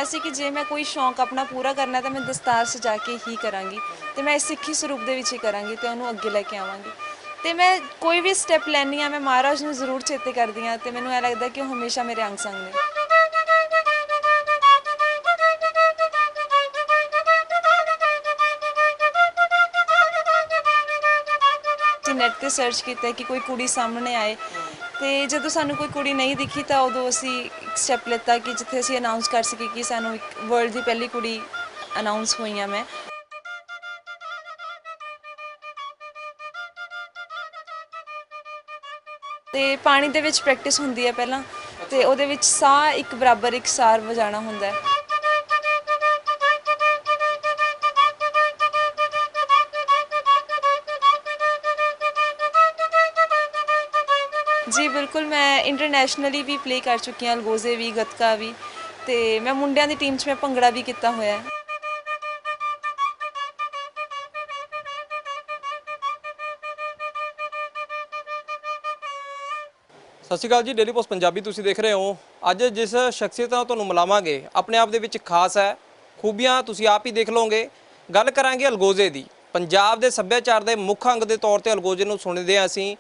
ਕਿਹਾ ਸੀ ਕਿ ਜੇ ਮੈਂ ਕੋਈ ਸ਼ੌਂਕ ਆਪਣਾ ਪੂਰਾ ਕਰਨਾ ਤਾਂ ਮੈਂ ਦਸਤਾਰ ਸਜਾ ਕੇ ਹੀ ਕਰਾਂਗੀ ਤੇ ਮੈਂ ਸਿੱਖੀ ਸਰੂਪ ਦੇ ਵਿੱਚ ਹੀ ਕਰਾਂਗੀ ਤੇ ਉਹਨੂੰ ਅੱਗੇ ਲੈ ਕੇ ਆਵਾਂਗੀ। ਤੇ ਮੈਂ ਕੋਈ ਵੀ ਸਟੈਪ ਲੈਂਦੀ ਹਾਂ ਮੈਂ ਮਹਾਰਾਜ ਨੂੰ ਜ਼ਰੂਰ ਚੇਤੇ ਕਰਦੀ ਹਾਂ ਤੇ ਮੈਨੂੰ ਇਹ ਲੱਗਦਾ ਕਿ ਉਹ ਹਮੇਸ਼ਾ ਮੇਰੇ ਅੰਗ ਸੰਗ ਨੇ। ਨੈੱਟ 'ਤੇ ਸਰਚ ਕੀਤਾ ਕਿ ਕੋਈ ਕੁੜੀ ਸਾਹਮਣੇ ਆਏ ਤੇ ਜਦੋਂ ਸਾਨੂੰ ਕੋਈ ਕੁੜੀ ਨਹੀਂ ਦਿਖੀ ਤਾਂ ਉਦੋਂ ਅਸੀਂ ਇੱਕ ਸਟੈਪ ਲਿੱਤਾ ਕਿ ਜਿੱਥੇ ਅਸੀਂ ਅਨਾਉਂਸ ਕਰ ਸਕੀਏ ਕਿ ਸਾਨੂੰ ਇੱਕ ਵਰਲਡ ਦੀ ਪਹਿਲੀ ਕੁੜੀ ਅਨਾਉਂਸ ਹੋਈ ਹਾਂ ਮੈਂ। ਤੇ ਪਾਣੀ ਦੇ ਵਿੱਚ ਪ੍ਰੈਕਟਿਸ ਹੁੰਦੀ ਹੈ ਪਹਿਲਾਂ ਤੇ ਉਹਦੇ ਵਿੱਚ ਸਾਹ ਇੱਕ ਬਰਾਬਰ ਇੱਕ ਸਾਰ ਵਜਾਣਾ ਹੁੰਦਾ ਹੈ। जी बिल्कुल, मैं इंटरनेशनली भी प्ले कर चुकी हाँ, अलगोजे भी, गतका भी, तो मैं मुंडिया की टीम में भंगड़ा भी किया होया है। सत श्री अकाल जी, डेली पोस्ट पंजाबी तुसीं देख रहे हो। अज जिस शख्सियत नाल तुहानूं मिलावांगे अपने आप दे विच खास है, खूबियां तुसीं आप ही देख लोगे। गल करांगे अलगोजे दी। पंजाब दे सभ्याचार दे मुख अंग दे तौर ते अलगोजे नूं सुणदे आ असीं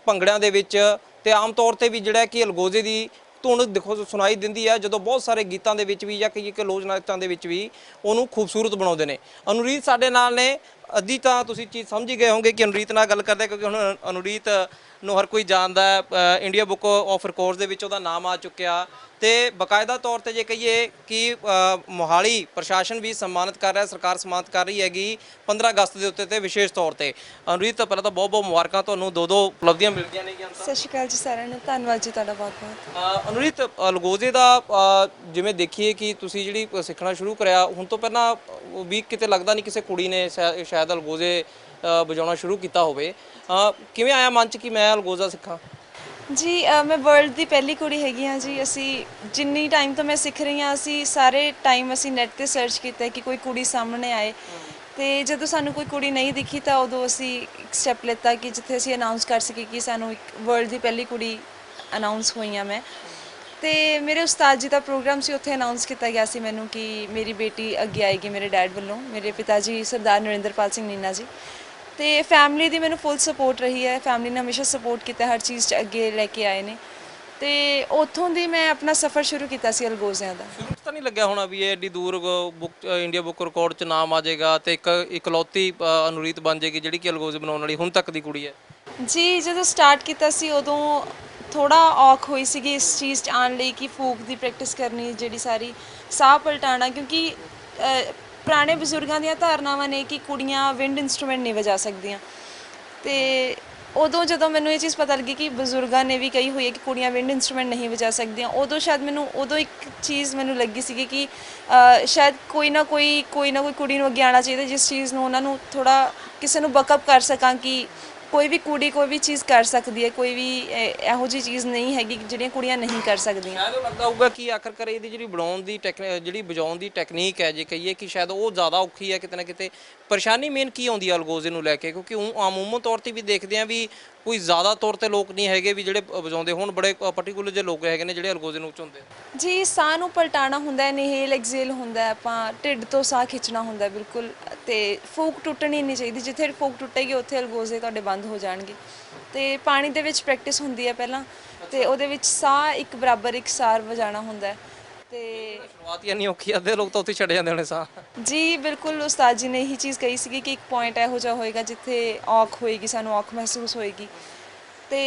भंगड़िਆਂ ਦੇ ਵਿੱਚ ਤੇ आम तौर ਤੇ ਵੀ ਜਿਹੜਾ ਕਿ अलगोजे ਦੀ ਧੁਨ देखो सुनाई ਦਿੰਦੀ ਹੈ ਜਦੋਂ ਬਹੁਤ ਸਾਰੇ ਗੀਤਾਂ ਦੇ ਵਿੱਚ ਵੀ ਜਾਂ ਕਈ ਕਿ ਲੋਕ ਨਾਚਾਂ ਦੇ ਵਿੱਚ ਵੀ ਉਹਨੂੰ ਖੂਬਸੂਰਤ ਬਣਾਉਂਦੇ ਨੇ। ਅਨੁਰੀਤ ਸਾਡੇ ਨਾਲ ਨੇ। ਅੱਧੀ ਤਾਂ ਤੁਸੀਂ ਚੀਜ਼ ਸਮਝ ਹੀ ਗਏ ਹੋਵੋਗੇ ਕਿ ਅਨੁਰੀਤ ਨਾਲ ਗੱਲ ਕਰਦੇ ਕਿਉਂਕਿ ਹੁਣ ਅਨੁਰੀਤ ਨੂੰ ਹਰ ਕੋਈ ਜਾਣਦਾ ਹੈ। ਇੰਡੀਆ ਬੁੱਕ ਆਫ ਰਿਕਾਰਡਸ ਦੇ ਵਿੱਚ ਉਹਦਾ ਨਾਮ ਆ ਚੁੱਕਿਆ ਤੇ ਬਕਾਇਦਾ ਤੌਰ ਤੇ ਜੇ ਕਹੀਏ ਕਿ ਮੋਹਾਲੀ ਪ੍ਰਸ਼ਾਸਨ ਵੀ ਸਨਮਾਨਿਤ ਕਰ ਰਿਹਾ, ਸਰਕਾਰ ਸਨਮਾਨਿਤ ਕਰ ਰਹੀ ਹੈਗੀ 15 ਅਗਸਤ ਦੇ ਉੱਤੇ ਤੇ ਵਿਸ਼ੇਸ਼ ਤੌਰ ਤੇ। ਅਨੁਰੀਤ ਪਹਿਲਾਂ ਤਾਂ ਬਹੁਤ ਬਹੁਤ ਮੁਬਾਰਕਾਂ ਤੁਹਾਨੂੰ, ਦੋ ਉਪਲਬਧੀਆਂ ਮਿਲ ਗਈਆਂ ਨੇ। ਸਤਿ ਸ਼੍ਰੀ ਅਕਾਲ ਜੀ ਸਾਰਿਆਂ ਨੂੰ, ਧੰਨਵਾਦ ਜੀ ਤੁਹਾਡਾ ਬਹੁਤ ਬਹੁਤ। ਅਨੁਰੀਤ, ਅਲਗੋਜ਼ੇ ਦਾ ਜਿਵੇਂ ਦੇਖੀਏ ਕਿ ਤੁਸੀਂ ਜਿਹੜੀ ਸਿੱਖਣਾ ਸ਼ੁਰੂ ਕਰਿਆ ਹੁਣ ਤੋਂ ਪਹਿਲਾਂ ਵੀ ਕਿਤੇ ਲੱਗਦਾ ਨਹੀਂ ਕਿਸੇ ਕੁੜੀ ਨੇ ਸ਼ਾਇਦ ਅਲਗੋਜ਼ੇ ਵਜਾਉਣਾ ਸ਼ੁਰੂ ਕੀਤਾ ਹੋਵੇ। ਕਿਵੇਂ ਆਇਆ ਮਨ 'ਚ ਕਿ ਮੈਂ ਅਲਗੋਜ਼ਾ ਸਿੱਖਾਂ? जी मैं वर्ल्ड की पहली कुड़ी हैगी हाँ जी। असी जिन्नी टाइम तो मैं सीख रही हाँ असी सारे टाइम असी नैट ते सर्च किया कि कोई कुड़ी सामने आए तो जो सानू कोई कुड़ी नहीं दिखी तो उदों असी एक स्टैप लिता कि जिथे असी अनाउंस कर सके कि सानू एक वर्ल्ड की पहली कुड़ी अनाउंस हुई हाँ मैं। तो मेरे उस्ताद जी का प्रोग्राम से उत्थे अनाउंस किया गया सी मैनू कि मेरी बेटी अगे आएगी मेरे डैड वालों, मेरे पिता जी सरदार नरेंद्रपाल सिंह नीना जी। तो फैमिली की मैंने फुल सपोर्ट रही है, फैमिली ने हमेशा सपोर्ट किया, हर चीज़ अगे लैके आए ने। तो उतों दी मैं अपना सफ़र शुरू किया अलगोजिया का। शुरू तो नहीं लग्या होना भी ये एडी दूर बुक इंडिया बुक रिकॉर्ड च नाम आ जाएगा तो एक इकलौती अनूरीत बन जाएगी जिहड़ी कि अलगोजे बनाने वाली हुण तक दी कुड़ी है जी। जो स्टार्ट किया उदों थोड़ा औख हुई सी इस चीज़ आने लई कि फूक की प्रैक्टिस करनी, जी सारी साह पलटाना, क्योंकि पुराने बजुर्गों दी धारनावां ने कि कुड़ियाँ विंड इंस्ट्रूमेंट नहीं वजा सकदियां। तो उदों जो मैनू ये चीज़ पता लगी कि बजुर्गों ने भी कही हुई है कि कुड़ियाँ विंड इंस्ट्रूमेंट नहीं वजा सकदियां, उदों शायद मैनू उदों एक चीज़ मैनू लगी सी कि शायद कोई ना कोई कुड़ी नूं अगे आना चाहिए जिस चीज़ नूं उन्हां नूं थोड़ा किसी नूं बकअप कर सकां कि कोई भी कुड़ी कोई भी चीज़ कर सकती है, कोई भी ਇਹੋ ਜਿਹੀ चीज़ नहीं हैगी ਜਿਹੜੀਆਂ ਕੁੜੀਆਂ नहीं कर सकदियां। शायद लगता होगा कि आखिरकार ਇਹਦੀ ਜਿਹੜੀ ਬਣਾਉਣ ਦੀ ਜਿਹੜੀ ਵਜਾਉਣ ਦੀ ਟੈਕਨੀਕ ਹੈ ਜੇ ਕਹੀਏ ਕਿ ਸ਼ਾਇਦ ਉਹ ਜ਼ਿਆਦਾ ਔਖੀ ਹੈ ਕਿਤੇ ਨਾ ਕਿਤੇ। ਪਰੇਸ਼ਾਨੀ ਮੇਨ ਕੀ ਆਉਂਦੀ ਹੈ ਅਲਗੋਜ਼ੇ ਨੂੰ ਲੈ ਕੇ? ਕਿਉਂਕਿ ਆਮੂਮਨ ਤੌਰ ਤੇ ਵੀ ਦੇਖਦੇ ਆ ਵੀ ਕੋਈ ਜ਼ਿਆਦਾ ਤੌਰ ਤੇ ਲੋਕ ਨਹੀਂ ਹੈਗੇ ਵੀ ਜਿਹੜੇ ਵਜਾਉਂਦੇ ਹੁਣ, ਬੜੇ ਪਰਟੀਕੂਲਰ ਜਿਹੇ ਲੋਕ ਹੈਗੇ ਨੇ ਜਿਹੜੇ ਅਲਗੋਜ਼ੇ ਨੂੰ ਉਚਾਉਂਦੇ। ਜੀ ਸਾਹ ਨੂੰ ਪਲਟਾਣਾ ਹੁੰਦਾ ਹੈ, ਇਨਹੇਲ ਐਕਸੇਲ ਹੁੰਦਾ ਹੈ, ਆਪਾਂ ਢਿੱਡ ਤੋਂ ਸਾਹ ਖਿੱਚਣਾ ਹੁੰਦਾ ਬਿਲਕੁਲ। ਤੇ ਫੂਕ ਟੁੱਟਣੀ ਨਹੀਂ ਚਾਹੀਦੀ, ਜਿੱਥੇ ਫੂਕ ਟੁੱਟੇਗੀ ਉੱਥੇ ਅਲਗੋਜ਼ੇ ਤੁਹਾਡੇ ਬੰਦ ਹੋ ਜਾਣਗੇ। ਤੇ ਪਾਣੀ ਦੇ ਵਿੱਚ ਪ੍ਰੈਕਟਿਸ ਹੁੰਦੀ ਹੈ ਪਹਿਲਾਂ ਤੇ ਉਹਦੇ ਵਿੱਚ ਸਾਹ ਇੱਕ ਬਰਾਬਰ ਇੱਕ ਸਾਰ ਵਜਾਣਾ ਹੁੰਦਾ ਹੈ। ਤੇ ਸ਼ੁਰੂਆਤ ਹੀ ਨਹੀਂ ਔਖੀ, ਅੱਧੇ ਲੋਕ ਤਾਂ ਉੱਥੇ ਛੱਡ ਜਾਂਦੇ ਹੋਣੇ ਸਾਹ। ਜੀ ਬਿਲਕੁਲ, ਉਸਤਾਦ ਜੀ ਨੇ ਇਹੀ ਚੀਜ਼ ਕਹੀ ਸੀ ਕਿ ਇੱਕ ਪੁਆਇੰਟ ਇਹੋ ਜਿਹਾ ਹੋਏਗਾ ਜਿੱਥੇ ਔਖ ਹੋਏਗੀ, ਸਾਨੂੰ ਔਖ ਮਹਿਸੂਸ ਹੋਏਗੀ। ਤੇ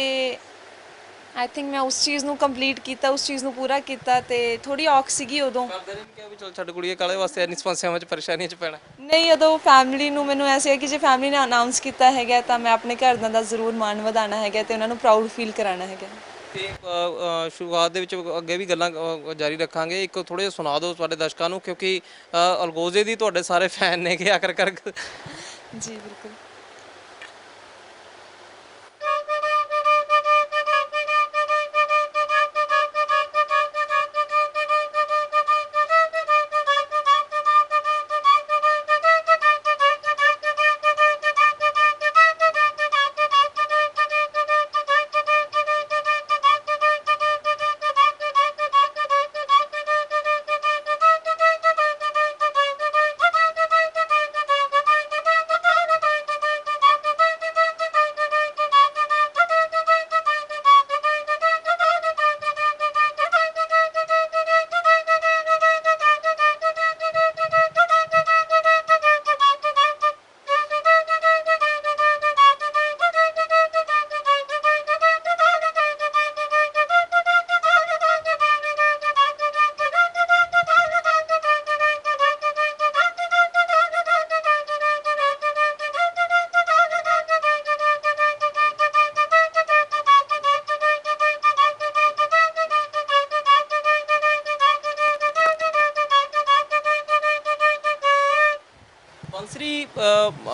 आई थिंक मैं उस चीज़ ਨੂੰ ਕੰਪਲੀਟ ਕੀਤਾ, ਉਸ ਚੀਜ਼ ਨੂੰ ਪੂਰਾ ਕੀਤਾ ਤੇ ਥੋੜੀ ਔਖ ਸੀਗੀ ਉਦੋਂ। ਕਰਦੇ ਨੇ ਕਿ ਵੀ ਚਲ ਛੱਡ ਕੁੜੀਏ ਕਾਲੇ ਵਾਸਤੇ ਇੰਨੀ ਸਮੱਸਿਆਵਾਂ 'ਚ ਪਰੇਸ਼ਾਨੀਆਂ 'ਚ ਪੈਣਾ ਨਹੀਂ, ਉਦੋਂ ਫੈਮਿਲੀ ਨੂੰ ਮੈਨੂੰ ਐਸੇ ਹੈ ਕਿ ਜੇ ਫੈਮਿਲੀ ਨੇ ਅਨਾਉਂਸ ਕੀਤਾ ਹੈਗਾ ਤਾਂ ਮੈਂ ਆਪਣੇ ਘਰਦਿਆਂ ਦਾ ਜ਼ਰੂਰ ਮਾਣ ਵਧਾਉਣਾ ਹੈਗਾ ਤੇ ਉਹਨਾਂ ਨੂੰ ਪ੍ਰਾਊਡ ਫੀਲ ਕਰਾਉਣਾ ਹੈਗਾ। ਤੇ ਸ਼ੁਰੂਆਤ ਦੇ ਵਿੱਚ ਅੱਗੇ ਵੀ ਗੱਲਾਂ ਜਾਰੀ ਰੱਖਾਂਗੇ। ਇੱਕ ਥੋੜ੍ਹੇ ਜਿਹਾ ਸੁਣਾ ਦਿਓ ਤੁਹਾਡੇ ਦਰਸ਼ਕਾਂ ਨੂੰ ਕਿਉਂਕਿ ਅਲਗੋਜ਼ੇ ਦੀ ਤੁਹਾਡੇ ਸਾਰੇ ਫੈਨ ਨੇ ਕਿ ਆਖਰਕਾਰ। ਜੀ ਬਿਲਕੁਲ।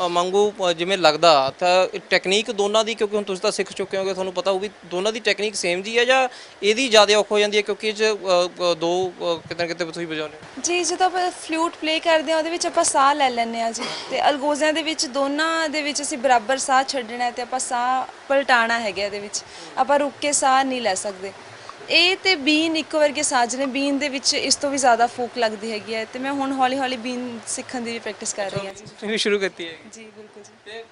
ਵਾਂਗੂ ਜਿਵੇਂ ਲੱਗਦਾ ਤਾਂ ਟੈਕਨੀਕ ਦੋਨਾਂ ਦੀ, ਕਿਉਂਕਿ ਹੁਣ ਤੁਸੀਂ ਤਾਂ ਸਿੱਖ ਚੁੱਕੇ ਹੋਗੇ, ਤੁਹਾਨੂੰ ਪਤਾ ਹੋਊ ਵੀ ਦੋਨਾਂ ਦੀ ਟੈਕਨੀਕ ਸੇਮ ਜੀ ਹੈ ਜਾਂ ਇਹਦੀ ਜ਼ਿਆਦਾ ਔਖ ਹੋ ਜਾਂਦੀ ਹੈ ਕਿਉਂਕਿ ਇਹ 'ਚ ਦੋ ਕਿਤੇ ਨਾ ਕਿਤੇ ਤੁਸੀਂ ਵਜਾਉਂਦੇ ਹੋ? ਜੀ ਜਦੋਂ ਆਪਾਂ ਫਲੂਟ ਪਲੇ ਕਰਦੇ ਹਾਂ ਉਹਦੇ ਵਿੱਚ ਆਪਾਂ ਸਾਹ ਲੈ ਲੈਂਦੇ ਹਾਂ ਜੀ, ਤੇ ਅਲਗੋਜ਼ਿਆਂ ਦੇ ਵਿੱਚ ਦੋਨਾਂ ਦੇ ਵਿੱਚ ਅਸੀਂ ਬਰਾਬਰ ਸਾਹ ਛੱਡਣਾ ਹੈ ਤੇ ਆਪਾਂ ਸਾਹ ਪਲਟਾਣਾ ਹੈਗਾ, ਇਹਦੇ ਵਿੱਚ ਆਪਾਂ ਰੁੱਕ ਕੇ ਸਾਹ ਨਹੀਂ ਲੈ ਸਕਦੇ। ਇਹ ਤੇ ਬੀਨ ਇੱਕ ਵਰਗੇ ਸਾਜ਼ ਨੇ, ਬੀਨ ਦੇ ਵਿੱਚ ਇਸ ਤੋਂ ਵੀ ਜ਼ਿਆਦਾ ਫੂਕ ਲੱਗਦੀ ਹੈਗੀ ਹੈ, ਤੇ ਮੈਂ ਹੁਣ ਹੌਲੀ ਹੌਲੀ ਬੀਨ ਸਿੱਖਣ ਦੀ ਵੀ ਪ੍ਰੈਕਟਿਸ ਕਰ ਰਹੀ ਹਾਂ ਜੀ। ਤੁਸੀਂ ਵੀ ਸ਼ੁਰੂ ਕੀਤੀ ਹੈ ਜੀ ਬਿਲਕੁਲ ਜੀ। ਤੇ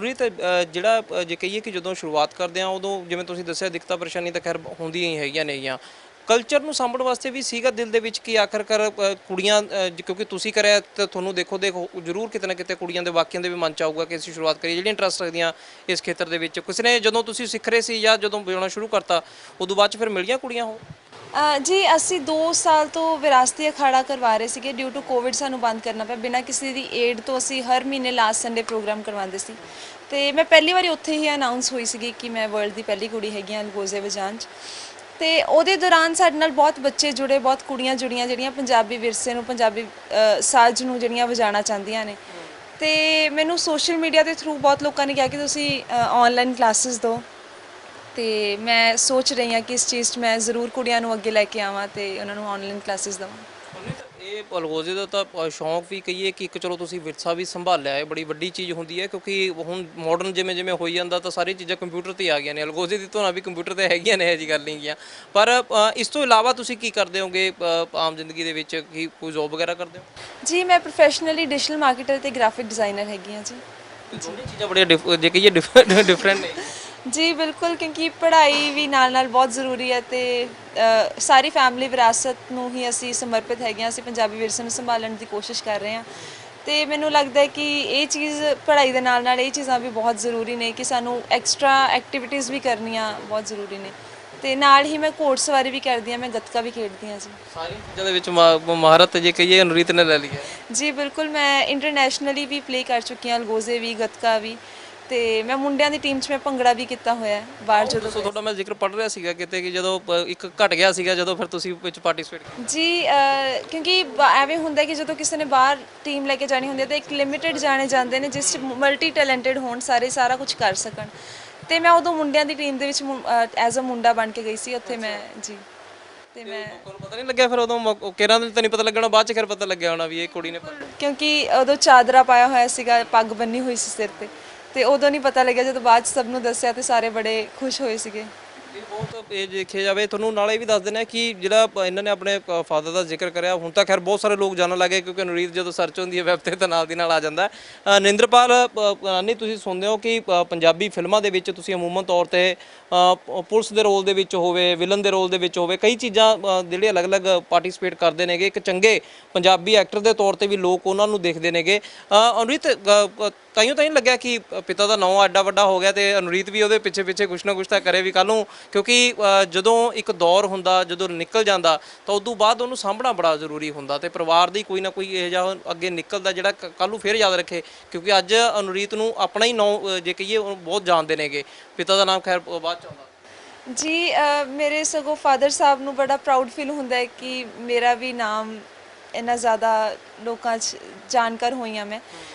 ਰੀਤ, ਜਿਹੜਾ ਜੇ ਕਹੀਏ ਕਿ ਜਦੋਂ ਸ਼ੁਰੂਆਤ ਕਰਦੇ ਆ ਉਦੋਂ ਜਿਵੇਂ ਤੁਸੀਂ ਦੱਸਿਆ ਦਿੱਕਤਾਂ ਪਰੇਸ਼ਾਨੀ ਤਾਂ ਖੈਰ ਹੁੰਦੀਆਂ ਹੀ ਹੈਗੀਆਂ ਨੇਗੀਆਂ, ਕਲਚਰ ਨੂੰ ਸਾਂਭਣ ਵਾਸਤੇ ਵੀ ਸੀਗਾ ਦਿਲ ਦੇ ਵਿੱਚ ਕਿ ਆਖਰਕਾਰ ਕੁੜੀਆਂ ਕਿਉਂਕਿ ਤੁਸੀਂ ਕਰਿਆ ਤਾਂ ਤੁਹਾਨੂੰ ਦੇਖੋ ਜ਼ਰੂਰ ਕਿਤੇ ਨਾ ਕਿਤੇ ਕੁੜੀਆਂ ਦੇ ਵਾਕਿਆਂ ਦੇ ਵੀ ਮਨ ਚ ਆਊਗਾ ਕਿ ਅਸੀਂ ਸ਼ੁਰੂਆਤ ਕਰੀਏ, ਜਿਹੜੀਆਂ ਇੰਟਰਸਟ ਰੱਖਦੀਆਂ ਇਸ ਖੇਤਰ ਦੇ ਵਿੱਚ। ਕਿਸੇ ਨੇ ਜਦੋਂ ਤੁਸੀਂ ਸਿੱਖ ਰਹੇ ਸੀ ਜਾਂ ਜਦੋਂ ਵਜਾਉਣਾ ਸ਼ੁਰੂ ਕਰਤਾ ਉਦੋਂ ਬਾਅਦ ਚ ਫਿਰ ਮਿਲੀਆਂ ਕੁੜੀਆਂ ਉਹ? ਜੀ ਅਸੀਂ 2 ਸਾਲ ਤੋਂ ਵਿਰਾਸਤੀ ਅਖਾੜਾ ਕਰਵਾ ਰਹੇ ਸੀਗੇ, ਡਿਊ ਟੂ ਕੋਵਿਡ ਸਾਨੂੰ ਬੰਦ ਕਰਨਾ ਪਿਆ। ਬਿਨਾਂ ਕਿਸੇ ਦੀ ਏਡ ਤੋਂ ਅਸੀਂ ਹਰ ਮਹੀਨੇ ਲਾਸਟ ਸੰਡੇ ਪ੍ਰੋਗਰਾਮ ਕਰਵਾਉਂਦੇ ਸੀ, ਤੇ ਮੈਂ ਪਹਿਲੀ ਵਾਰੀ ਉੱਥੇ ਹੀ ਅਨਾਉਂਸ ਹੋਈ ਸੀਗੀ ਕਿ ਮੈਂ ਵਰਲਡ ਦੀ ਪਹਿਲੀ ਕੁੜੀ ਹੈਗੀ ਹਾਂ ਅਲਗੋਜ਼ੇ ਵਜਾਉਣ 'ਚ। ਤੇ ਉਹਦੇ ਦੌਰਾਨ ਸਾਡੇ ਨਾਲ ਬਹੁਤ ਬੱਚੇ ਜੁੜੇ, ਬਹੁਤ ਕੁੜੀਆਂ ਜੁੜੀਆਂ ਜਿਹੜੀਆਂ ਪੰਜਾਬੀ ਵਿਰਸੇ ਨੂੰ, ਪੰਜਾਬੀ ਸਾਜ਼ ਨੂੰ ਜਿਹੜੀਆਂ ਵਜਾਉਣਾ ਚਾਹੁੰਦੀਆਂ ਨੇ। ਤੇ ਮੈਨੂੰ ਸੋਸ਼ਲ ਮੀਡੀਆ ਦੇ ਥਰੂ ਬਹੁਤ ਲੋਕਾਂ ਨੇ ਕਿਹਾ ਕਿ ਤੁਸੀਂ ਆਨਲਾਈਨ ਕਲਾਸਿਸ ਦਿਓ, ਤੇ ਮੈਂ ਸੋਚ ਰਹੀ ਹਾਂ ਕਿ ਇਸ ਚੀਜ਼ 'ਚ ਮੈਂ ਜ਼ਰੂਰ ਕੁੜੀਆਂ ਨੂੰ ਅੱਗੇ ਲੈ ਕੇ ਆਵਾਂ ਤੇ ਉਹਨਾਂ ਨੂੰ ਆਨਲਾਈਨ ਕਲਾਸਿਸ ਦੇਵਾਂ। ਇਹ ਅਲਗੋਜ਼ੇ ਦਾ ਤਾਂ ਸ਼ੌਂਕ ਵੀ ਕਹੀਏ ਕਿ ਇੱਕ ਚਲੋ ਤੁਸੀਂ ਵਿਰਸਾ ਵੀ ਸੰਭਾਲਿਆ ਹੈ, ਬੜੀ ਵੱਡੀ ਚੀਜ਼ ਹੁੰਦੀ ਹੈ ਕਿਉਂਕਿ ਹੁਣ ਮਾਡਰਨ ਜਿਵੇਂ ਜਿਵੇਂ ਹੋਈ ਜਾਂਦਾ ਤਾਂ ਸਾਰੀ ਚੀਜ਼ਾਂ ਕੰਪਿਊਟਰ 'ਤੇ ਆ ਗਈਆਂ ਨੇ। ਅਲਗੋਜ਼ੇ ਦੀ ਧੁਨਾਂ ਵੀ ਕੰਪਿਊਟਰ 'ਤੇ ਹੈਗੀਆਂ ਨੇ, ਇਹੋ ਜਿਹੀ ਗੱਲ ਨਹੀਂ ਗੀਆਂ। ਪਰ ਇਸ ਤੋਂ ਇਲਾਵਾ ਤੁਸੀਂ ਕੀ ਕਰਦੇ ਹੋਗੇ ਆਮ ਜ਼ਿੰਦਗੀ ਦੇ ਵਿੱਚ? ਕੀ ਕੋਈ ਜੋਬ ਵਗੈਰਾ ਕਰਦੇ ਹੋ? ਜੀ ਮੈਂ ਪ੍ਰੋਫੈਸ਼ਨਲੀ ਡਿਜੀਟਲ ਮਾਰਕੀਟਰ ਤੇ ਗ੍ਰਾਫਿਕ ਡਿਜ਼ਾਈਨਰ ਹੈਗੀ ਹਾਂ ਜੀ। ਦੋਨੇ ਚੀਜ਼ਾਂ ਬੜੀਆਂ ਜੇ ਕਹੀਏ ਡਿਫਰੈਂਟ ਨੇ। ਜੀ ਬਿਲਕੁਲ, ਕਿਉਂਕਿ ਪੜ੍ਹਾਈ ਵੀ ਨਾਲ ਨਾਲ ਬਹੁਤ ਜ਼ਰੂਰੀ ਹੈ, ਤੇ ਸਾਰੀ ਫੈਮਿਲੀ ਵਿਰਾਸਤ ਨੂੰ ਹੀ ਅਸੀਂ ਸਮਰਪਿਤ ਹੈਗੇ ਹਾਂ। ਅਸੀਂ ਪੰਜਾਬੀ ਵਿਰਸੇ ਨੂੰ ਸੰਭਾਲਣ ਦੀ ਕੋਸ਼ਿਸ਼ ਕਰ ਰਹੇ ਹਾਂ, ਤੇ ਮੈਨੂੰ ਲੱਗਦਾ ਹੈ ਕਿ ਇਹ ਚੀਜ਼ ਪੜ੍ਹਾਈ ਦੇ ਨਾਲ ਨਾਲ ਇਹ ਚੀਜ਼ਾਂ ਵੀ ਬਹੁਤ ਜ਼ਰੂਰੀ ਨੇ ਕਿ ਸਾਨੂੰ ਐਕਸਟਰਾ ਐਕਟੀਵਿਟੀਜ਼ ਵੀ ਕਰਨੀਆਂ ਬਹੁਤ ਜ਼ਰੂਰੀ ਨੇ। ਤੇ ਨਾਲ ਹੀ ਮੈਂ ਘੋੜਸਵਾਰੀ ਵੀ ਕਰਦੀ ਹਾਂ, ਮੈਂ ਗੱਤਕਾ ਵੀ ਖੇਡਦੀ ਹਾਂ ਜੀ। ਸਾਰੀਆਂ ਚੀਜ਼ਾਂ ਦੇ ਵਿੱਚ ਮਹਾਰਤ ਜੇ ਕਹੀਏ ਅਨੁਰੀਤ ਨੇ ਲੈ ਲਈ ਹੈ। ਜੀ ਬਿਲਕੁਲ, ਮੈਂ ਇੰਟਰਨੈਸ਼ਨਲੀ ਵੀ ਪਲੇ ਕਰ ਚੁੱਕੀ ਹਾਂ, ਅਲਗੋਜ਼ੇ ਵੀ, ਗੱਤਕਾ ਵੀ, ਤੇ ਮੈਂ ਮੁੰਡਿਆਂ ਦੀ ਟੀਮ 'ਚ ਮੈਂ ਭੰਗੜਾ ਵੀ ਕੀਤਾ ਹੋਇਆ ਬਾਹਰ ਜਦੋਂ। ਦੱਸੋ, ਤੁਹਾਡਾ ਮੈਂ ਜ਼ਿਕਰ ਪੜ੍ਹ ਰਿਹਾ ਸੀਗਾ ਕਿਤੇ ਕਿ ਜਦੋਂ ਇੱਕ ਘਟ ਗਿਆ ਸੀਗਾ ਜਦੋਂ ਫਿਰ ਤੁਸੀਂ ਵਿੱਚ ਪਾਰਟਿਸਿਪੇਟ ਕੀਤਾ। ਜੀ ਕਿਉਂਕਿ ਐਵੇਂ ਹੁੰਦਾ ਕਿ ਜਦੋਂ ਕਿਸੇ ਨੇ ਬਾਹਰ ਟੀਮ ਲੈ ਕੇ ਜਾਣੀ ਹੁੰਦੀ ਹੈ ਤਾਂ ਇੱਕ ਲਿਮਿਟਿਡ ਜਾਣੇ ਜਾਂਦੇ ਨੇ ਜਿਸ 'ਚ ਮਲਟੀ ਟੈਲੈਂਟਡ ਹੋਣ, ਸਾਰੇ ਸਾਰਾ ਕੁਝ ਕਰ ਸਕਣ। ਤੇ ਮੈਂ ਉਦੋਂ ਮੁੰਡਿਆਂ ਦੀ ਟੀਮ ਦੇ ਵਿੱਚ ਐਜ਼ ਅ ਮੁੰਡਾ ਬਣ ਕੇ ਗਈ ਸੀ ਉੱਥੇ ਮੈਂ ਜੀ। ਤੇ ਮੈਂ ਤੁਹਾਨੂੰ ਪਤਾ ਨਹੀਂ ਲੱਗਿਆ ਫਿਰ ਉਦੋਂ ਕਿਹਨਾਂ ਨੂੰ ਤਾਂ ਨਹੀਂ ਪਤਾ ਲੱਗਣਾ, ਬਾਅਦ ਚ ਫਿਰ ਪਤਾ ਲੱਗਿਆ ਹੋਣਾ ਵੀ ਇਹ ਕੁੜੀ ਨੇ ਕਿਉਂਕਿ ਉਦੋਂ ਚਾਦਰਾ ਪਾਇਆ ਹੋਇਆ ਸੀਗਾ, ਪੱਗ ਬੰਨੀ ਹੋਈ ਸੀ ਸਿਰ ਤੇ ਉਦੋਂ ਨਹੀਂ ਪਤਾ ਲੱਗਿਆ। ਜਦੋਂ ਬਾਅਦ 'ਚ ਸਭ ਨੂੰ ਦੱਸਿਆ ਤੇ ਸਾਰੇ ਬੜੇ ਖੁਸ਼ ਹੋਏ ਸੀਗੇ। ਬਹੁਤ ਇਹ ਦੇਖਿਆ ਜਾਵੇ ਤੁਹਾਨੂੰ ਨਾਲ ਇਹ ਵੀ ਦੱਸ ਦਿੰਦੇ ਆ ਕਿ ਜਿਹੜਾ ਇਹਨਾਂ ਨੇ ਆਪਣੇ ਫਾਦਰ ਦਾ ਜ਼ਿਕਰ ਕਰਿਆ, ਹੁਣ ਤਾਂ ਖੈਰ ਬਹੁਤ ਸਾਰੇ ਲੋਕ ਜਾਣਨ ਲੱਗੇ ਕਿਉਂਕਿ ਅਨੁਰੀਤ ਜਦੋਂ ਸਰਚ ਹੁੰਦੀ ਹੈ ਵੈਬ ਤੇ ਤਾਂ ਨਾਲ ਦੀ ਨਾਲ ਆ ਜਾਂਦਾ। ਨਿੰਦਰਪਾਲ ਨਹੀਂ, ਤੁਸੀਂ ਸੁਣਦੇ ਹੋ ਕਿ ਪੰਜਾਬੀ ਫਿਲਮਾਂ ਦੇ ਵਿੱਚ ਤੁਸੀਂ ਅਮੂਮਨ ਤੌਰ ਤੇ ਪੁਲਿਸ ਦੇ ਰੋਲ ਦੇ ਵਿੱਚ ਹੋਵੇ, ਵਿਲਨ ਦੇ ਰੋਲ ਦੇ ਵਿੱਚ ਹੋਵੇ, ਕਈ ਚੀਜ਼ਾਂ ਜਿਹੜੇ ਅਲੱਗ-ਅਲੱਗ ਪਾਰਟਿਸਿਪੇਟ ਕਰਦੇ ਨੇਗੇ। ਇੱਕ ਚੰਗੇ ਪੰਜਾਬੀ ਐਕਟਰ ਦੇ ਤੌਰ ਤੇ ਵੀ ਲੋਕ ਉਹਨਾਂ ਨੂੰ ਦੇਖਦੇ ਨੇਗੇ। ਅਨੁਰੀਤ, ਤਾਈਓ ਤਾਂ ਨਹੀਂ ਲੱਗਿਆ ਕਿ ਪਿਤਾ ਦਾ ਨਾਂ ਐਡਾ ਵੱਡਾ ਹੋ ਗਿਆ ਤੇ ਅਨੁਰੀਤ ਵੀ ਉਹਦੇ ਪਿੱਛੇ ਪਿੱਛੇ ਕੁਛ ਨਾ ਕੁਛ ਤਾਂ ਕਰੇ ਵੀ ਕੱਲ੍ਹ ਨੂੰ, ਕਿਉਂਕਿ ਜਦੋਂ ਇੱਕ ਦੌਰ ਹੁੰਦਾ, ਜਦੋਂ ਨਿਕਲ ਜਾਂਦਾ ਤਾਂ ਉਦੋਂ ਬਾਅਦ ਉਹਨੂੰ ਸਾਂਭਣਾ ਬੜਾ ਜ਼ਰੂਰੀ ਹੁੰਦਾ ਤੇ ਪਰਿਵਾਰ ਦੀ ਕੋਈ ਨਾ ਕੋਈ ਇਹੋ ਜਿਹਾ ਅੱਗੇ ਨਿਕਲਦਾ ਜਿਹੜਾ ਕੱਲ੍ਹ ਨੂੰ ਫਿਰ ਯਾਦ ਰੱਖੇ। ਕਿਉਂਕਿ ਅੱਜ ਅਨੁਰੀਤ ਨੂੰ ਆਪਣਾ ਹੀ ਨਾਂ ਜੇ ਕਹੀਏ ਉਹ ਬਹੁਤ ਜਾਣਦੇ ਨੇਗੇ, ਪਿਤਾ ਦਾ ਨਾਮ ਖੈਰ ਬਾਅਦ 'ਚ ਆਉਂਦਾ। ਜੀ ਮੇਰੇ ਸਗੋਂ ਫਾਦਰ ਸਾਹਿਬ ਨੂੰ ਬੜਾ ਪ੍ਰਾਊਡ ਫੀਲ ਹੁੰਦਾ ਹੈ ਕਿ ਮੇਰਾ ਵੀ ਨਾਮ ਇੰਨਾ ਜ਼ਿਆਦਾ ਲੋਕਾਂ 'ਚ ਜਾਣਕਾਰ ਹੋਈ ਹਾਂ ਮੈਂ।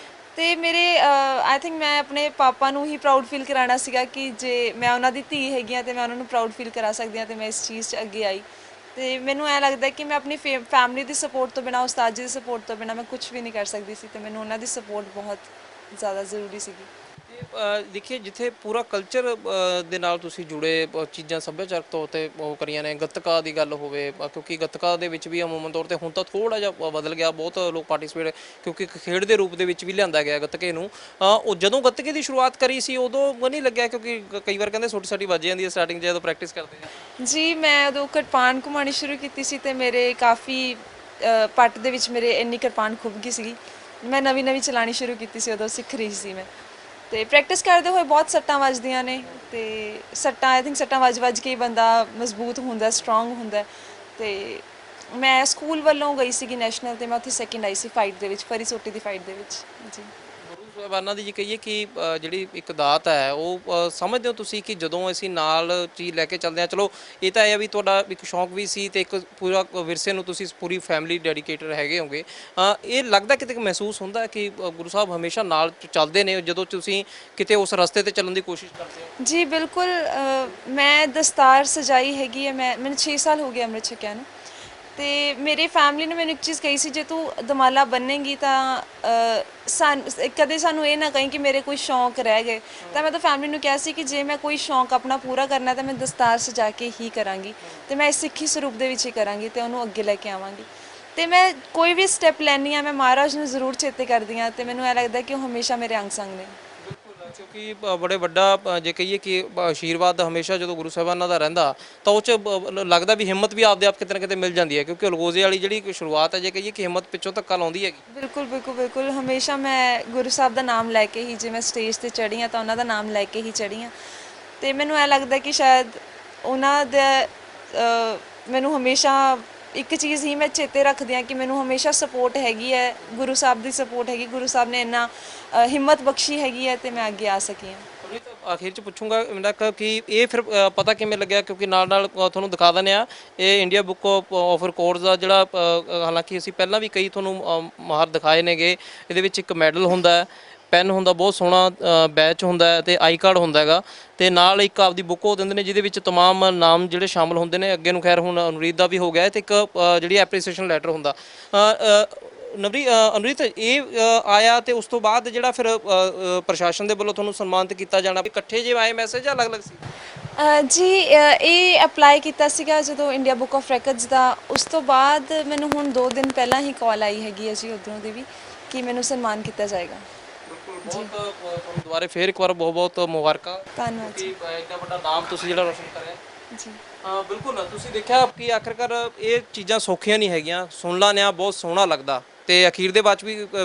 ਤੇ ਮੇਰੇ ਆਈ ਥਿੰਕ ਮੈਂ ਆਪਣੇ ਪਾਪਾ ਨੂੰ ਹੀ ਪ੍ਰਾਊਡ ਫੀਲ ਕਰਾਉਣਾ ਸੀਗਾ ਕਿ ਜੇ ਮੈਂ ਉਹਨਾਂ ਦੀ ਧੀ ਹੈਗੀ ਹਾਂ ਤੇ ਮੈਂ ਉਹਨਾਂ ਨੂੰ ਪ੍ਰਾਊਡ ਫੀਲ ਕਰਾ ਸਕਦੀ ਹਾਂ, ਤੇ ਮੈਂ ਇਸ ਚੀਜ਼ 'ਚ ਅੱਗੇ ਆਈ। ਤੇ ਮੈਨੂੰ ਐਂ ਲੱਗਦਾ ਕਿ ਮੈਂ ਆਪਣੀ ਫੈਮਿਲੀ ਦੀ ਸਪੋਰਟ ਤੋਂ ਬਿਨਾਂ, ਉਸਤਾਦ ਜੀ ਦੀ ਸਪੋਰਟ ਤੋਂ ਬਿਨਾਂ ਮੈਂ ਕੁਝ ਵੀ ਨਹੀਂ ਕਰ ਸਕਦੀ ਸੀ, ਤੇ ਮੈਨੂੰ ਉਹਨਾਂ ਦੀ ਸਪੋਰਟ ਬਹੁਤ ਜ਼ਿਆਦਾ ਜ਼ਰੂਰੀ ਸੀਗੀ। ਦੇਖੀਏ ਜਿੱਥੇ ਪੂਰਾ ਕਲਚਰ ਦੇ ਨਾਲ ਤੁਸੀਂ ਜੁੜੇ ਚੀਜ਼ਾਂ ਸੱਭਿਆਚਾਰਕ ਤੌਰ ਤੇ ਉਹ ਕਰੀਆਂ ਨੇ, ਗੱਤਕਾ ਦੀ ਗੱਲ ਹੋਵੇ, ਕਿਉਂਕਿ ਗੱਤਕਾ ਦੇ ਵਿੱਚ ਵੀ ਅਮੂਮਨ ਤੌਰ ਤੇ ਹੁਣ ਤਾਂ ਥੋੜਾ ਜਿਹਾ ਬਦਲ ਗਿਆ, ਬਹੁਤ ਲੋਕ ਪਾਰਟਿਸਿਪੇਟ ਕਿਉਂਕਿ ਇੱਕ ਖੇਡ ਦੇ ਰੂਪ ਦੇ ਵਿੱਚ ਵੀ ਲਿਆਂਦਾ ਗਿਆ ਗੱਤਕੇ ਨੂੰ। ਉਹ ਜਦੋਂ ਗੱਤਕੇ ਦੀ ਸ਼ੁਰੂਆਤ ਕਰੀ ਸੀ ਉਦੋਂ ਨਹੀਂ ਲੱਗਿਆ, ਕਿਉਂਕਿ ਕਈ ਵਾਰ ਕਹਿੰਦੇ ਛੋਟੀ ਛੋਟੀ ਵੱਜ ਜਾਂਦੀ ਹੈ ਸਟਾਰਟਿੰਗ ਜਦੋਂ ਪ੍ਰੈਕਟਿਸ ਕਰਦੇ ਆ। ਜੀ ਮੈਂ ਉਦੋਂ ਕਿਰਪਾਨ ਘੁਮਾਉਣੀ ਸ਼ੁਰੂ ਕੀਤੀ ਸੀ ਤੇ ਮੇਰੇ ਕਾਫੀ ਪੱਟ ਦੇ ਵਿੱਚ ਮੇਰੇ ਇੰਨੀ ਕਿਰਪਾਨ ਖੁੱਭ ਗਈ ਸੀਗੀ। ਮੈਂ ਨਵੀਂ ਨਵੀਂ ਚਲਾਉਣੀ ਸ਼ੁਰੂ ਕੀਤੀ ਸੀ, ਉਦੋਂ ਸਿੱਖ ਰਹੀ ਸੀ ਮੈਂ, ਤੇ ਪ੍ਰੈਕਟਿਸ ਕਰਦੇ ਹੋਏ ਬਹੁਤ ਸੱਟਾਂ ਵੱਜਦੀਆਂ ਨੇ। ਤੇ ਸੱਟਾਂ ਆਈ ਥਿੰਕ ਸੱਟਾਂ ਵੱਜ ਕੇ ਹੀ ਬੰਦਾ ਮਜ਼ਬੂਤ ਹੁੰਦਾ, ਸਟਰੋਂਗ ਹੁੰਦਾ। ਤੇ ਮੈਂ ਸਕੂਲ ਵੱਲੋਂ ਗਈ ਸੀਗੀ ਨੈਸ਼ਨਲ, ਤੇ ਮੈਂ ਉੱਥੇ ਸੈਕਿੰਡ ਆਈ ਸੀ ਫਾਈਟ ਦੇ ਵਿੱਚ, ਫਰੀ ਸੋਟੀ ਦੀ ਫਾਈਟ ਦੇ ਵਿੱਚ ਜੀ। ਗੁਰੂ ਸਾਹਿਬਾਨਾਂ ਦੀ ਜੀ ਕਹੀਏ ਕਿ ਜਿਹੜੀ ਇੱਕ ਦਾਤ ਹੈ ਉਹ ਸਮਝਦੇ ਹੋ ਤੁਸੀਂ ਕਿ ਜਦੋਂ ਅਸੀਂ ਨਾਲ ਚੀਜ਼ ਲੈ ਕੇ ਚੱਲਦੇ ਹਾਂ, ਚਲੋ ਇਹ ਤਾਂ ਇਹ ਹੈ ਵੀ ਤੁਹਾਡਾ ਇੱਕ ਸ਼ੌਂਕ ਵੀ ਸੀ ਤੇ ਇੱਕ ਪੂਰਾ ਵਿਰਸੇ ਨੂੰ ਤੁਸੀਂ ਪੂਰੀ ਫੈਮਿਲੀ ਡੈਡੀਕੇਟਡ ਹੈਗੇ ਹੋਗੇ, ਇਹ ਲੱਗਦਾ ਕਿਤੇ ਮਹਿਸੂਸ ਹੁੰਦਾ ਕਿ ਗੁਰੂ ਸਾਹਿਬ ਹਮੇਸ਼ਾ ਨਾਲ ਚੱਲਦੇ ਨੇ ਜਦੋਂ ਤੁਸੀਂ ਕਿਤੇ ਉਸ ਰਸਤੇ ਤੇ ਚੱਲਣ ਦੀ ਕੋਸ਼ਿਸ਼ ਕਰਦੇ ਹੋ? ਜੀ ਬਿਲਕੁਲ। ਮੈਂ ਦਸਤਾਰ ਸਜਾਈ ਹੈਗੀ ਹੈ, ਮੈਨੂੰ 6 ਸਾਲ ਹੋ ਗਏ ਅੰਮ੍ਰਿਤ ਛਕਿਆ ਨੂੰ। ਤੇ ਮੇਰੀ ਫੈਮਿਲੀ ਨੇ ਮੈਨੂੰ ਇੱਕ ਚੀਜ਼ ਕਹੀ ਸੀ, ਜੇ ਤੂੰ ਦਮਾਲਾ ਬੰਨੇਗੀ ਤਾਂ ਕਦੇ ਸਾਨੂੰ ਇਹ ਨਾ ਕਹੀਂ ਕਿ ਮੇਰੇ ਕੋਈ ਸ਼ੌਂਕ ਰਹਿ ਗਏ। ਤਾਂ ਮੈਂ ਤਾਂ ਫੈਮਿਲੀ ਨੂੰ ਕਿਹਾ ਸੀ ਕਿ ਜੇ ਮੈਂ ਕੋਈ ਸ਼ੌਂਕ ਆਪਣਾ ਪੂਰਾ ਕਰਨਾ ਤਾਂ ਮੈਂ ਦਸਤਾਰ ਸਜਾ ਕੇ ਹੀ ਕਰਾਂਗੀ, ਤੇ ਮੈਂ ਇਸ ਸਿੱਖੀ ਸਰੂਪ ਦੇ ਵਿੱਚ ਹੀ ਕਰਾਂਗੀ ਤੇ ਉਹਨੂੰ ਅੱਗੇ ਲੈ ਕੇ ਆਵਾਂਗੀ। ਤੇ ਮੈਂ ਕੋਈ ਵੀ ਸਟੈਪ ਲੈਂਦੀ ਹਾਂ ਮੈਂ ਮਹਾਰਾਜ ਨੂੰ ਜ਼ਰੂਰ ਚੇਤੇ ਕਰਦੀ ਹਾਂ, ਤੇ ਮੈਨੂੰ ਇਹ ਲੱਗਦਾ ਕਿ ਉਹ ਹਮੇਸ਼ਾ ਮੇਰੇ ਅੰਗ ਸੰਗ ਨੇ। ਕਿਉਂਕਿ ਬੜੇ ਵੱਡਾ ਜੇ ਕਹੀਏ ਕਿ ਆਸ਼ੀਰਵਾਦ ਹਮੇਸ਼ਾ ਜਦੋਂ ਗੁਰੂ ਸਾਹਿਬਾਨਾਂ ਦਾ ਰਹਿੰਦਾ ਤਾਂ ਉਹ 'ਚ ਲੱਗਦਾ ਵੀ ਹਿੰਮਤ ਵੀ ਆਪਦੇ ਆਪ ਕਿਤੇ ਨਾ ਕਿਤੇ ਮਿਲ ਜਾਂਦੀ ਹੈ, ਕਿਉਂਕਿ ਅਲਗੋਜ਼ੇ ਵਾਲੀ ਜਿਹੜੀ ਸ਼ੁਰੂਆਤ ਹੈ ਜੇ ਕਹੀਏ ਕਿ ਹਿੰਮਤ ਪਿੱਛੋਂ ਧੱਕਾ ਲਾਉਂਦੀ ਹੈਗੀ। ਬਿਲਕੁਲ ਬਿਲਕੁਲ ਬਿਲਕੁਲ। ਹਮੇਸ਼ਾ ਮੈਂ ਗੁਰੂ ਸਾਹਿਬ ਦਾ ਨਾਮ ਲੈ ਕੇ ਹੀ, ਜੇ ਮੈਂ ਸਟੇਜ ਤੇ ਚੜ੍ਹੀ ਹਾਂ ਤਾਂ ਉਹਨਾਂ ਦਾ ਨਾਮ ਲੈ ਕੇ ਹੀ ਚੜ੍ਹੀ ਹਾਂ। ਤੇ ਮੈਨੂੰ ਇਹ ਲੱਗਦਾ ਕਿ ਸ਼ਾਇਦ ਉਹਨਾਂ ਦਾ ਮੈਨੂੰ ਹਮੇਸ਼ਾ ਇੱਕ ਚੀਜ਼ ਹੀ ਮੈਂ ਚੇਤੇ ਰੱਖਦੀ ਹਾਂ ਕਿ ਮੈਨੂੰ ਹਮੇਸ਼ਾ ਸਪੋਰਟ ਹੈਗੀ ਹੈ, ਗੁਰੂ ਸਾਹਿਬ ਦੀ ਸਪੋਰਟ ਹੈਗੀ। ਗੁਰੂ ਸਾਹਿਬ ਨੇ ਇੰਨਾ ਹਿੰਮਤ ਬਖਸ਼ੀ ਹੈਗੀ ਹੈ ਤੇ ਮੈਂ ਅੱਗੇ ਆ ਸਕੀ ਹਾਂ। ਅਖੀਰ ਚ ਪੁੱਛੂੰਗਾ ਮੇਰਾ ਕਿ ਇਹ ਫਿਰ ਪਤਾ ਕਿਵੇਂ ਲੱਗਿਆ, ਕਿਉਂਕਿ ਨਾਲ ਨਾਲ ਤੁਹਾਨੂੰ ਦਿਖਾ ਦਿੰਦੇ ਆ ਇਹ ਇੰਡੀਆ ਬੁੱਕ ਆਫ ਰਿਕਾਰਡਸ ਦਾ ਜਿਹੜਾ ਹਾਲਾਂਕਿ ਅਸੀਂ ਪਹਿਲਾਂ ਵੀ ਕਈ ਤੁਹਾਨੂੰ ਮਾਹਰ ਦਿਖਾਏ ਨੇਗੇ। ਇਹਦੇ ਵਿੱਚ ਇੱਕ ਮੈਡਲ ਹੁੰਦਾ ਹੈ, ਪੈਨ ਹੁੰਦਾ, ਬਹੁਤ ਸੋਹਣਾ ਬੈਚ ਹੁੰਦਾ ਹੈ ਤੇ ਆਈ ਕਾਰਡ ਹੁੰਦਾ ਹੈਗਾ, ਤੇ ਨਾਲ ਇੱਕ ਆਪਦੀ ਬੁੱਕ ਉਹ ਦਿੰਦੇ ਨੇ ਜਿਹਦੇ ਵਿੱਚ ਤਮਾਮ ਨਾਮ ਜਿਹੜੇ ਸ਼ਾਮਲ ਹੁੰਦੇ ਨੇ। ਅੱਗੇ ਨੂੰ ਖੈਰ ਹੁਣ ਅਨੁਰੀਤ ਦਾ ਵੀ ਹੋ ਗਿਆ ਤੇ ਇੱਕ ਜਿਹੜੀ ਐਪਰੀਸੀਏਸ਼ਨ ਲੈਟਰ ਹੁੰਦਾ। ਅਨੁਰੀਤ ਇਹ ਆਇਆ ਤੇ ਉਸ ਤੋਂ ਬਾਅਦ ਜਿਹੜਾ ਫਿਰ ਪ੍ਰਸ਼ਾਸਨ ਦੇ ਵੱਲੋਂ ਤੁਹਾਨੂੰ ਸਨਮਾਨਿਤ ਕੀਤਾ ਜਾਣਾ, ਇਕੱਠੇ ਜੇ ਆਏ ਮੈਸੇਜ ਜਾਂ ਅਲੱਗ-ਅਲੱਗ ਸੀ? ਜੀ ਇਹ ਅਪਲਾਈ ਕੀਤਾ ਸੀਗਾ ਜਦੋਂ ਇੰਡੀਆ ਬੁੱਕ ਆਫ ਰੈਕੋਰਡਸ ਦਾ। ਉਸ ਤੋਂ ਬਾਅਦ ਮੈਨੂੰ ਹੁਣ 2 ਦਿਨ ਪਹਿਲਾਂ ਹੀ ਕਾਲ ਆਈ ਹੈਗੀ ਹੈ ਜੀ ਉੱਧਰੋਂ ਦੀ ਵੀ ਕਿ ਮੈਨੂੰ ਸਨਮਾਨ ਕੀਤਾ ਜਾਏਗਾ। ਬਹੁਤ ਤੁਹਾਨੂੰ ਦੁਬਾਰੇ ਫੇਰ ਇੱਕ ਵਾਰ ਬਹੁਤ ਬਹੁਤ ਮੁਬਾਰਕਾਂ। ਧੰਨਵਾਦ ਜੀ। ਇੰਨਾ ਵੱਡਾ ਨਾਮ ਤੁਸੀਂ ਜਿਹੜਾ ਰੋਸ਼ਨ ਕਰਿਆ ਜੀ। ਬਿਲਕੁਲ ਤੁਸੀਂ ਦੇਖਿਆ ਕਿ ਆਖਰਕਾਰ ਇਹ ਚੀਜ਼ਾਂ ਸੌਖੀਆਂ ਨਹੀਂ ਹੈਗੀਆਂ। ਸੁਣ ਲਾਨੇ ਆ ਬਹੁਤ ਸੋਹਣਾ ਲੱਗਦਾ ਤੇ ਅਖੀਰ ਦੇ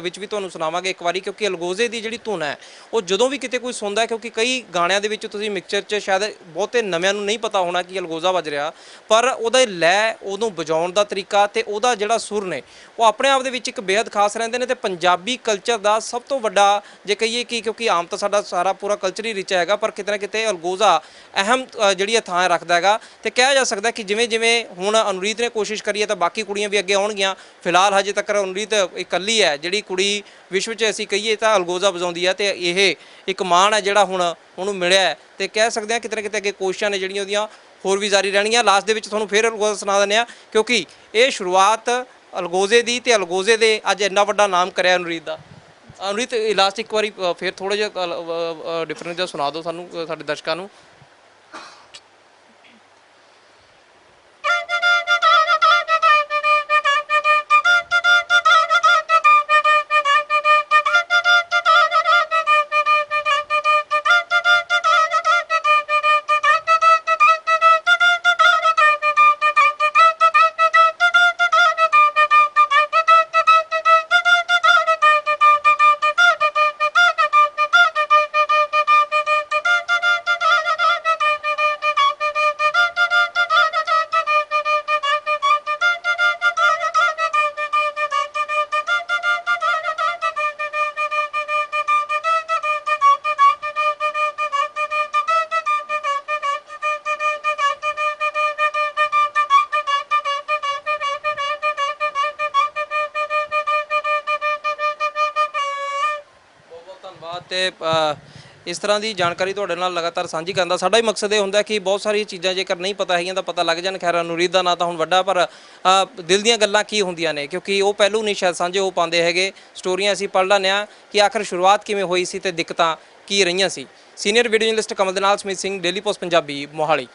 ਵਿੱਚ ਵੀ ਤੁਹਾਨੂੰ ਸੁਣਾਵਾਂਗੇ ਇੱਕ ਵਾਰੀ, ਕਿਉਂਕਿ ਅਲਗੋਜ਼ੇ ਦੀ ਜਿਹੜੀ ਧੁਨ ਹੈ ਉਹ ਜਦੋਂ ਵੀ ਕਿਤੇ ਕੋਈ ਸੁਣਦਾ, ਕਿਉਂਕਿ ਕਈ ਗਾਣਿਆਂ ਦੇ ਵਿੱਚ ਤੁਸੀਂ ਮਿਕਸਚਰ 'ਚ ਸ਼ਾਇਦ ਬਹੁਤੇ ਨਵਿਆਂ ਨੂੰ ਨਹੀਂ ਪਤਾ ਹੋਣਾ ਕਿ ਅਲਗੋਜ਼ਾ ਵੱਜ ਰਿਹਾ, ਪਰ ਉਹਦਾ ਲੈ, ਉਹਨੂੰ ਵਜਾਉਣ ਦਾ ਤਰੀਕਾ ਤੇ ਉਹਦਾ ਜਿਹੜਾ ਸੁਰ ਨੇ ਉਹ ਆਪਣੇ ਆਪ ਦੇ ਵਿੱਚ ਇੱਕ ਬੇहद ਖਾਸ ਰਹਿੰਦੇ ਨੇ। ਤੇ ਪੰਜਾਬੀ ਕਲਚਰ ਦਾ ਸਭ ਤੋਂ ਵੱਡਾ ਜੇ ਕਹੀਏ ਕਿ ਕਿਉਂਕਿ ਆਮ ਤਾਂ ਸਾਡਾ ਸਾਰਾ ਪੂਰਾ ਕਲਚਰ ਹੀ ਰਿਚ ਹੈਗਾ, ਪਰ ਕਿਤੇ ਨਾ ਕਿਤੇ ਅਲਗੋਜ਼ਾ ਅਹਿਮ ਜਿਹੜੀ ਥਾਂ ਰੱਖਦਾ ਹੈਗਾ। ਤੇ ਕਿਹਾ ਜਾ ਸਕਦਾ ਕਿ ਜਿਵੇਂ ਜਿਵੇਂ ਹੁਣ ਅਨੁਰੀਤ ਨੇ ਕੋਸ਼ਿਸ਼ ਕਰੀ ਹੈ ਤਾਂ ਬਾਕੀ ਕੁੜੀਆਂ ਵੀ ਅੱਗੇ ਆਉਣਗੀਆਂ। ਫਿਲਹਾਲ ਹਜੇ ਤੱਕ ਅਨੁਰੀਤ ਇਕੱਲੀ ਹੈ ਜਿਹੜੀ ਕੁੜੀ ਵਿਸ਼ਵ 'ਚ ਅਸੀਂ ਕਹੀਏ ਤਾਂ ਅਲਗੋਜ਼ਾ ਵਜਾਉਂਦੀ ਹੈ, ਤੇ ਇਹ ਇੱਕ ਮਾਣ ਹੈ ਜਿਹੜਾ ਹੁਣ ਉਹਨੂੰ ਮਿਲਿਆ ਹੈ। ਤੇ ਕਹਿ ਸਕਦੇ ਹਾਂ ਕਿਤੇ ਨਾ ਕਿਤੇ ਅੱਗੇ ਕੋਸ਼ਿਸ਼ਾਂ ਨੇ ਜਿਹੜੀਆਂ ਉਹਦੀਆਂ ਹੋਰ ਵੀ ਜਾਰੀ ਰਹਿਣਗੀਆਂ। ਲਾਸਟ ਦੇ ਵਿੱਚ ਤੁਹਾਨੂੰ ਫਿਰ ਅਲਗੋਜ਼ਾ ਸੁਣਾ ਦਿੰਦੇ ਹਾਂ, ਕਿਉਂਕਿ ਇਹ ਸ਼ੁਰੂਆਤ ਅਲਗੋਜ਼ੇ ਦੀ ਤੇ ਅਲਗੋਜ਼ੇ ਦੇ ਅੱਜ ਇੰਨਾ ਵੱਡਾ ਨਾਮ ਕਰਿਆ ਅਨੁਰੀਤ ਦਾ। ਅਨੁਰੀਤ ਲਾਸਟ ਇੱਕ ਵਾਰੀ ਫਿਰ ਥੋੜ੍ਹਾ ਜਿਹਾ ਡਿਫਰੈਂਟ ਜਿਹਾ ਸੁਣਾ ਦਿਓ ਸਾਨੂੰ, ਸਾਡੇ ਦਰਸ਼ਕਾਂ ਨੂੰ। ਤੇ ਇਸ ਤਰ੍ਹਾਂ ਦੀ ਜਾਣਕਾਰੀ ਤੁਹਾਡੇ ਨਾਲ ਲਗਾਤਾਰ ਸਾਂਝੀ ਕਰਨ ਦਾ ਸਾਡਾ ਹੀ ਮਕਸਦ ਇਹ ਹੁੰਦਾ ਕਿ ਬਹੁਤ ਸਾਰੀਆਂ ਚੀਜ਼ਾਂ ਜੇਕਰ ਨਹੀਂ ਪਤਾ ਹੈਗੀਆਂ ਤਾਂ ਪਤਾ ਲੱਗ ਜਾਣ। ਖੈਰ ਅਨੁਰੀਤ ਦਾ ਨਾਂ ਤਾਂ ਹੁਣ ਵੱਡਾ, ਪਰ ਦਿਲ ਦੀਆਂ ਗੱਲਾਂ ਕੀ ਹੁੰਦੀਆਂ ਨੇ, ਕਿਉਂਕਿ ਉਹ ਪਹਿਲੂ ਨਹੀਂ ਸ਼ਾਇਦ ਸਾਂਝੇ ਹੋ ਪਾਉਂਦੇ ਹੈਗੇ। ਸਟੋਰੀਆਂ ਅਸੀਂ ਪੜ੍ਹ ਲੈਂਦੇ ਹਾਂ ਕਿ ਆਖਰ ਸ਼ੁਰੂਆਤ ਕਿਵੇਂ ਹੋਈ ਸੀ ਤੇ ਦਿੱਕਤਾਂ ਕੀ ਰਹੀਆਂ ਸੀ। ਸੀਨੀਅਰ ਵੀਡੀਓ ਜਰਨਲਿਸਟ ਕਮਲ ਦੇ ਨਾਲ ਸਮੀਤ ਸਿੰਘ, ਡੇਲੀ ਪੋਸਟ ਪੰਜਾਬੀ, ਮੋਹਾਲੀ।